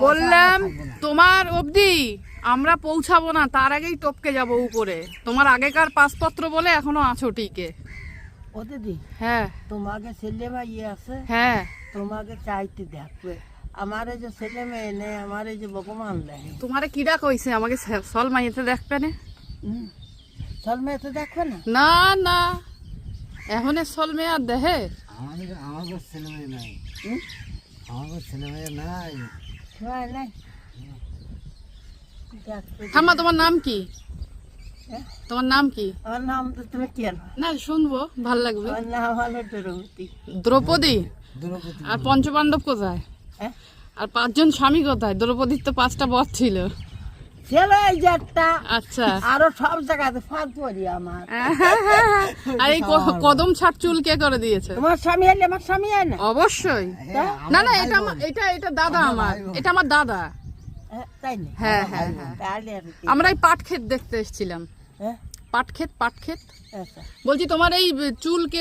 বললাম তোমার অবধি আমরা পৌঁছাবো না, তার আগেই টপকে যাব উপরে। তোমার আগেকার পাসপত্র বলে এখনো আছো টিকে। ও দিদি, হ্যাঁ তোমাকে ছেলে মেয়ে আছে, হ্যাঁ, তোমাকে চাইতে দেখবে। আমার এই যে ছেলে মেয়ে নেই, আমার এই যে ভগবান দেয়। তোমারে কিডা কইছে আমাকে সল মাইতে দেখবে না? চল মেয়ে তো দেখবে না। না না, এখন সল মেয়ে আর দেহে? আমাদের ছেলে মেয়ে নাই, আমাদের ছেলে মেয়ে নাই। নাই নাই, দেখবে। থামা, তোমার নাম কি? হ্যাঁ? তোমার নাম কি? আমার নাম তো তুমি কেন? না শুনবো, ভাল লাগবে। আমার নাম হলো দ্রৌপদী। দ্রৌপদী? দ্রৌপদী। আর পঞ্চপাণ্ডব কোথায়? হ্যাঁ? আর 5 জন স্বামী কোথায়? দ্রৌপদীর তো 5টা বর ছিল। ছেলে এই যে একটা, আচ্ছা। আরো সব জায়গাতে ফাঁদ পড়ি আমার। আর এই কদম ছাট চুল কে করে দিয়েছে? তোমার স্বামী এলে আমার স্বামী হয় না? অবশ্যই। না না, এটা দাদা আমার, এটা আমার দাদা। তাই না? হ্যাঁ হ্যাঁ হ্যাঁ, তাহলে আর কি? আমরা এই পাট ক্ষেত দেখতে এসেছিলাম। হ্যাঁ? পাট ক্ষেত আচ্ছা। বলছি, তোমার এই চুল কে